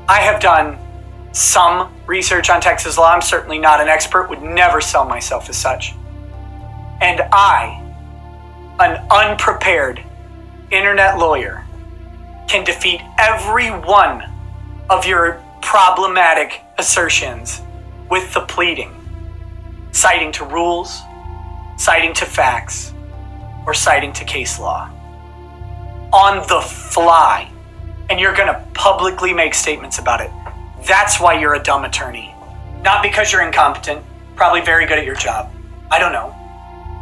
I have done some research on Texas law. I'm certainly not an expert, would never sell myself as such. And I, an unprepared internet lawyer, can defeat every one of your problematic assertions with the pleading, citing to rules, citing to facts, or citing to case law. On the fly. And you're going to publicly make statements about it. That's why you're a dumb attorney. Not because you're incompetent, probably very good at your job. I don't know.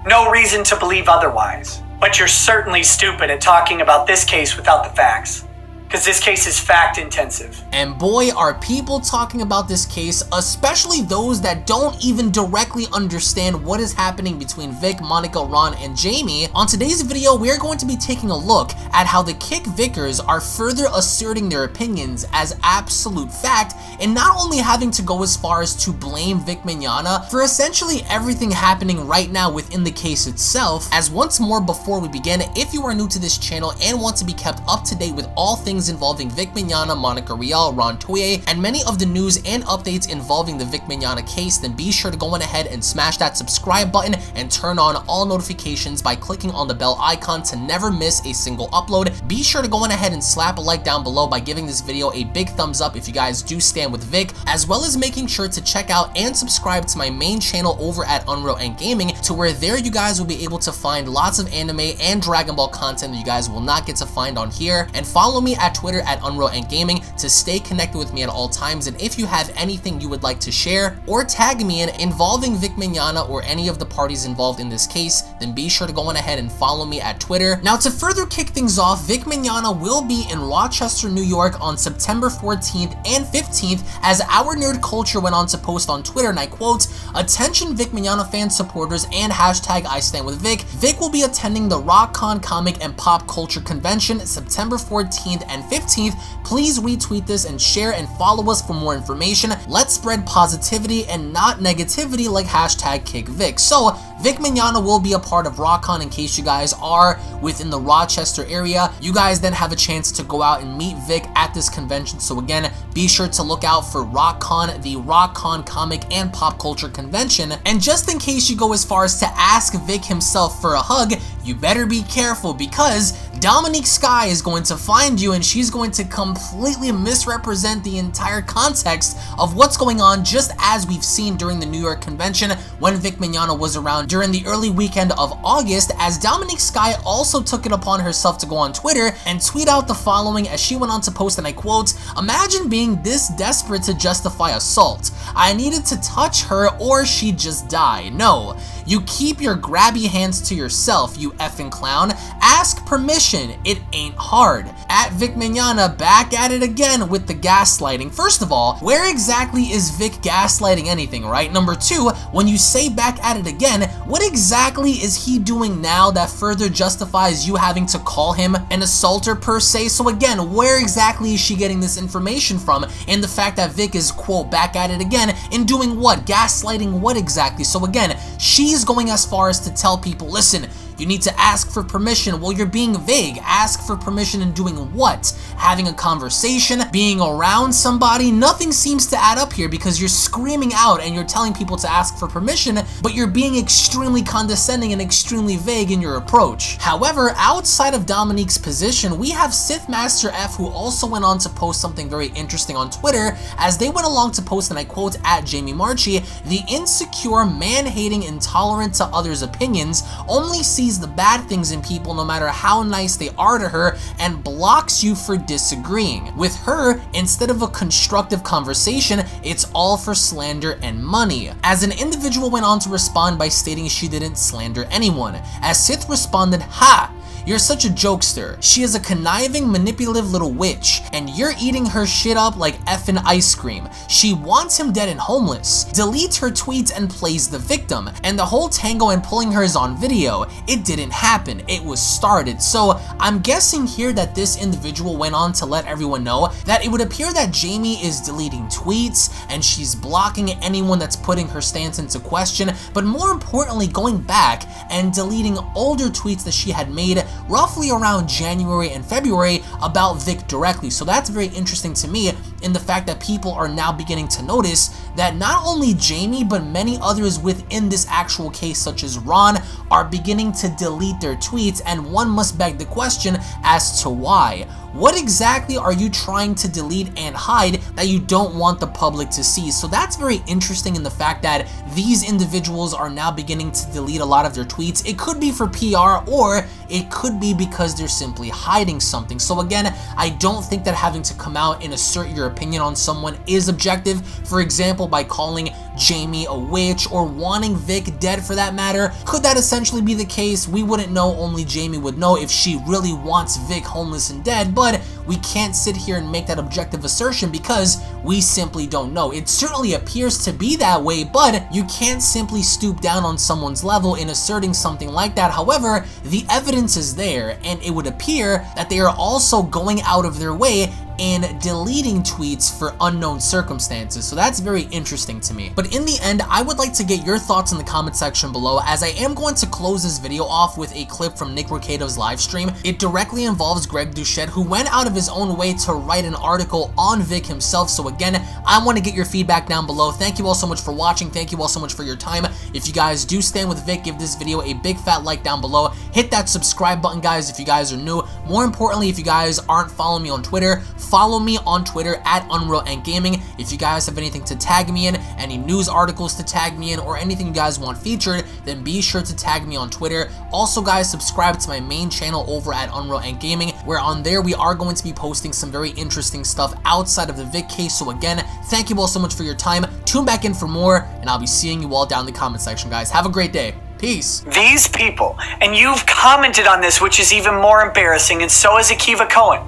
No reason to believe otherwise. But you're certainly stupid at talking about this case without the facts. Because this case is fact intensive. And boy, are people talking about this case, especially those that don't even directly understand what is happening between Vic, Monica, Ron, and Jamie. On today's video, we're going to be taking a look at how the KickVicers are further asserting their opinions as absolute fact, and not only having to go as far as to blame Vic Mignogna for essentially everything happening right now within the case itself. As once more before we begin, if you are new to this channel and want to be kept up to date with all things involving Vic Mignogna, Monica Rial, Ron Toye, and many of the news and updates involving the Vic Mignogna case, then be sure to go on ahead and smash that subscribe button and turn on all notifications by clicking on the bell icon to never miss a single upload. Be sure to go on ahead and slap a like down below by giving this video a big thumbs up if you guys do stand with Vic, as well as making sure to check out and subscribe to my main channel over at UnrealNetwork, to where there you guys will be able to find lots of anime and Dragon Ball content that you guys will not get to find on here. And follow me at Twitter at UnrealNetwork to stay connected with me at all times. And if you have anything you would like to share or tag me in involving Vic Mignogna or any of the parties involved in this case, then be sure to go on ahead and follow me at Twitter. Now, to further kick things off, Vic Mignogna will be in Rochester, New York on September 14th and 15th, as Our Nerd Culture went on to post on Twitter, and I quote, "Attention Vic Mignogna fan supporters and hashtag I stand with Vic. Vic will be attending the RockCon Comic and Pop Culture Convention September 14th and 15th. Please retweet this and share and follow us for more information. Let's spread positivity and not negativity like hashtag KickVic." So Vic Mignogna will be a part of RockCon in case you guys are within the Rochester area. You guys then have a chance to go out and meet Vic at this convention. So again, be sure to look out for RockCon, the RockCon Comic and Pop Culture Convention. And just in case you go as far as to ask Vic himself for a hug, you better be careful, because Dominique Sky is going to find you and she's going to completely misrepresent the entire context of what's going on, just as we've seen during the New York convention when Vic Mignogna was around during the early weekend of August, as Dominique Sky also took it upon herself to go on Twitter and tweet out the following as she went on to post, and I quote, "Imagine being this desperate to justify assault. I needed to touch her or she'd just die. No, you keep your grabby hands to yourself, you effing clown. Ask permission, it ain't hard." At Vic Mignogna back at it again with the gaslighting. First of all, where exactly is Vic gaslighting anything, right? Number two, when you say back at it again, what exactly is he doing now that further justifies you having to call him an assaulter per se? So again, where exactly is she getting this information from? And the fact that Vic is, quote, back at it again in doing what? Gaslighting what exactly? So again, she's going as far as to tell people, listen, you need to ask for permission. Well, you're being vague. Ask for permission in doing what? Having a conversation? Being around somebody? Nothing seems to add up here, because you're screaming out and you're telling people to ask for permission, but you're being extremely condescending and extremely vague in your approach. However, outside of Dominique's position, we have Sith Master F, who also went on to post something very interesting on Twitter, as they went along to post, and I quote, at Jamie Marchi, "The insecure, man-hating, intolerant to others' opinions, only sees the bad things in people no matter how nice they are to her, and blocks you for disagreeing with her. Instead of a constructive conversation, it's all for slander and money." As an individual went on to respond by stating she didn't slander anyone, as Sith responded, "Ha! You're such a jokester. She is a conniving, manipulative little witch, and you're eating her shit up like effing ice cream. She wants him dead and homeless. Deletes her tweets and plays the victim. And the whole tango and pulling her is on video. It didn't happen. It was started." So I'm guessing here that this individual went on to let everyone know that it would appear that Jamie is deleting tweets and she's blocking anyone that's putting her stance into question, but more importantly, going back and deleting older tweets that she had made roughly around January and February about Vic directly. So that's very interesting to me, in the fact that people are now beginning to notice that not only Jamie, but many others within this actual case, such as Ron, are beginning to delete their tweets, and one must beg the question as to why. What exactly are you trying to delete and hide that you don't want the public to see? So that's very interesting in the fact that these individuals are now beginning to delete a lot of their tweets. It could be for PR, or it could be because they're simply hiding something. So again, I don't think that having to come out and assert your opinion on someone is objective. For example, by calling Jamie a witch or wanting Vic dead for that matter. Could that essentially be the case? We wouldn't know, only Jamie would know if she really wants Vic homeless and dead, but we can't sit here and make that objective assertion because we simply don't know. It certainly appears to be that way, but you can't simply stoop down on someone's level in asserting something like that. However, the evidence is there, and it would appear that they are also going out of their way and deleting tweets for unknown circumstances. So that's very interesting to me. But in the end, I would like to get your thoughts in the comment section below, as I am going to close this video off with a clip from Nick Ricato's live stream. It directly involves Greg Doucette, who went out of his own way to write an article on Vic himself. So again, I want to get your feedback down below. Thank you all so much for watching. Thank you all so much for your time. If you guys do stand with Vic, give this video a big fat like down below. Hit that subscribe button, guys, if you guys are new. More importantly, if you guys aren't following me on Twitter, follow me on Twitter at UnrealNetwork. If you guys have anything to tag me in, any news articles to tag me in, or anything you guys want featured, then be sure to tag me on Twitter. Also, guys, subscribe to my main channel over at UnrealNetwork, where on there we are going to be posting some very interesting stuff outside of the Vic case. So again, thank you all so much for your time. Tune back in for more, and I'll be seeing you all down in the comment section, guys. Have a great day. Peace. These people, and you've commented on this, which is even more embarrassing, and so has Akiva Cohen,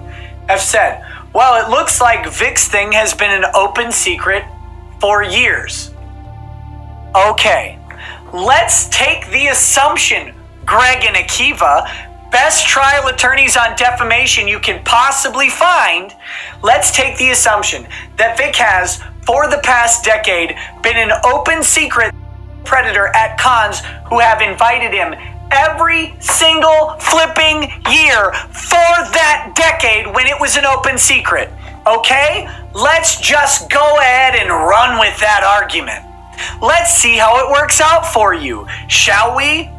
have said, well, it looks like Vic's thing has been an open secret for years. Okay, let's take the assumption, Greg and Akiva, best trial attorneys on defamation you can possibly find. Let's take the assumption that Vic has, for the past decade, been an open secret predator at cons who have invited him every single flipping year for that decade when it was an open secret. Okay? Let's just go ahead and run with that argument. Let's see how it works out for you, shall we?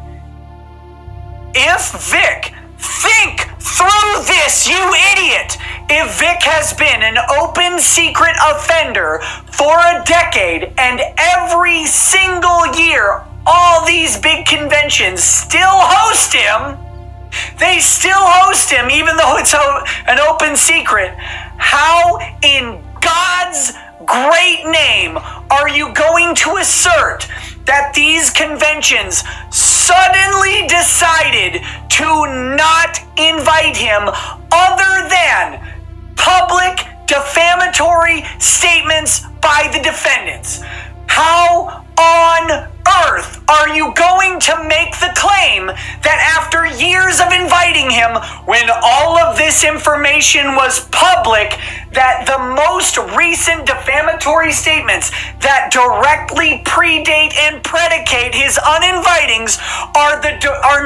If Vic, think through this, you idiot! If Vic has been an open secret offender for a decade, and every single year all these big conventions still host him, they still host him even though it's an open secret, how in God's great name are you going to assert that these conventions suddenly decided to not invite him other than public defamatory statements by the defendants? How on earth are you going to make the claim that after years of inviting him, when all of this information was public, that the most recent defamatory statements that directly predate and predicate his uninvitings are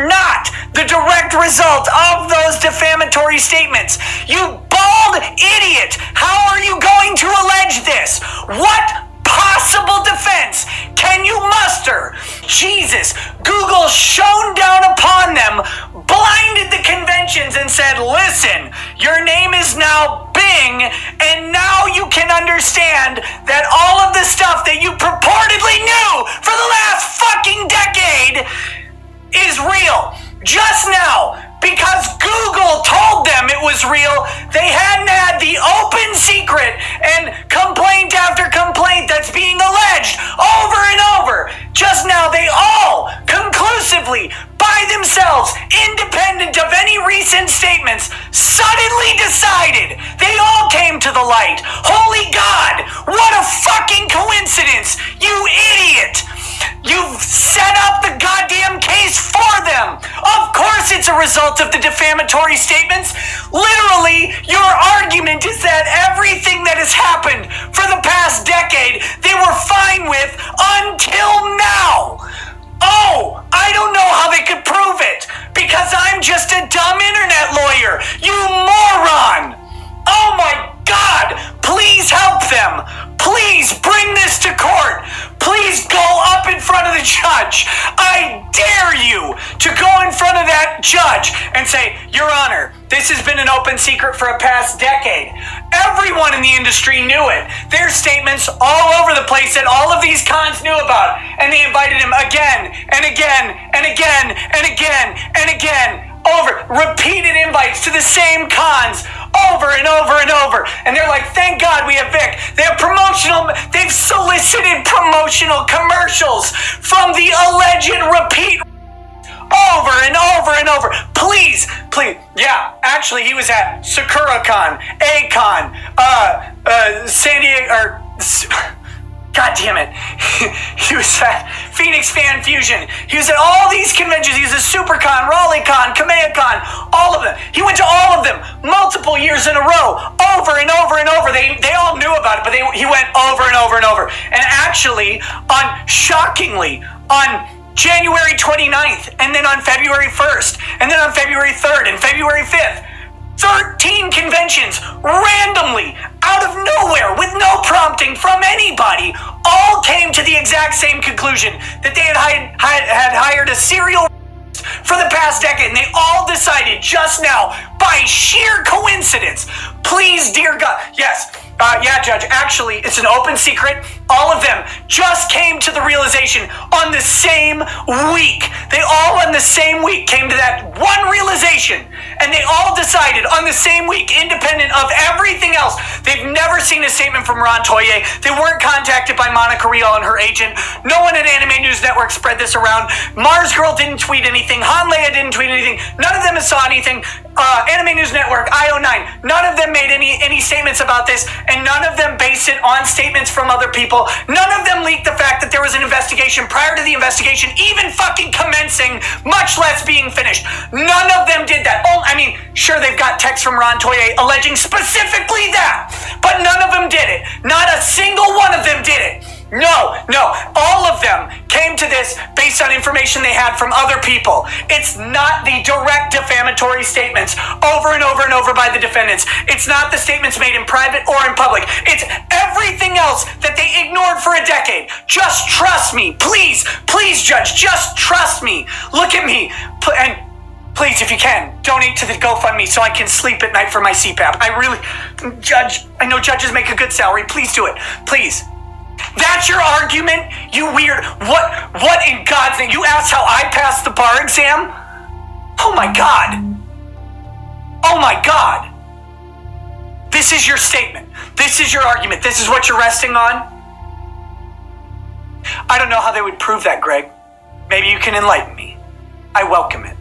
not the direct result of those defamatory statements? You bald idiot! How are you going to allege this? What possible defense can you muster? Jesus, Google shone down upon them, blinded the conventions, and said, listen, your name is now Bing, and now you can understand that all of the stuff that you purportedly knew for the last fucking decade is real. Just now, because Google told them it was real, they hadn't had the open secret and complaint after complaint that's being alleged over and over. Just now, they all conclusively, by themselves, independent of any recent statements, suddenly decided. They all came to the light. Holy God, what a fucking coincidence, you idiot! You've set up the goddamn case for them. Of course it's a result of the defamatory statements. Literally, your argument is that everything that has happened for the past decade, they were fine with until now. Oh, I don't know how they could prove it, because I'm just a dumb internet lawyer. You moron. Oh my God. Please help them. Please bring this to court. Please go up in front of the judge. I dare you to go in front of that judge and say, Your Honor, this has been an open secret for a past decade. Everyone in the industry knew it. There's statements all over the place that all of these cons knew about, and they invited him again and again and again and again and again. Repeated invites to the same cons over and over and over. And they're like, thank God we have Vic. They've solicited promotional commercials from the alleged repeat over and over and over. Please. Yeah, actually he was at SakuraCon, A-Con, San Diego, or God damn it. He was at Phoenix Fan Fusion. He was at all these conventions. He was at SuperCon, RaleighCon, KamehaCon, all of them. He went to all of them multiple years in a row, over and over and over. They all knew about it, but he went over and over and over. And actually, shockingly, on January 29th, and then on February 1st, and then on February 3rd, and February 5th, 13 conventions randomly out of nowhere with no prompting from anybody all came to the exact same conclusion that they had hired a serial for the past decade, and they all decided just now by sheer coincidence. Please, dear God, yes. Yeah, Judge, actually, it's an open secret. All of them just came to the realization on the same week. They all on the same week came to that one realization, and they all decided on the same week, independent of everything else. They've never seen a statement from Ron Toye. They weren't contacted by Monica Rial and her agent. No one at Anime News Network spread this around. Mars Girl didn't tweet anything. Han Leia didn't tweet anything. None of them saw anything. Anime News Network, IO9, none of them made any statements about this, and none of them based it on statements from other people. None of them leaked the fact that there was an investigation prior to the investigation even fucking commencing, much less being finished. None of them did that. Oh, I mean, sure, they've got texts from Ron Toye alleging specifically that, but none of them did it. Not a single one of them did it. No, all of them came to this based on information they had from other people. It's not the direct defamatory statements over and over and over by the defendants. It's not the statements made in private or in public. It's everything else that they ignored for a decade. Just trust me. Please, Judge, just trust me. Look at me. And please, if you can, donate to the GoFundMe so I can sleep at night for my CPAP. Judge, I know judges make a good salary. Please do it. Please. That's your argument? You weird. What in God's name? You asked how I passed the bar exam? Oh my God. Oh my God. This is your statement. This is your argument. This is what you're resting on? I don't know how they would prove that, Greg. Maybe you can enlighten me. I welcome it.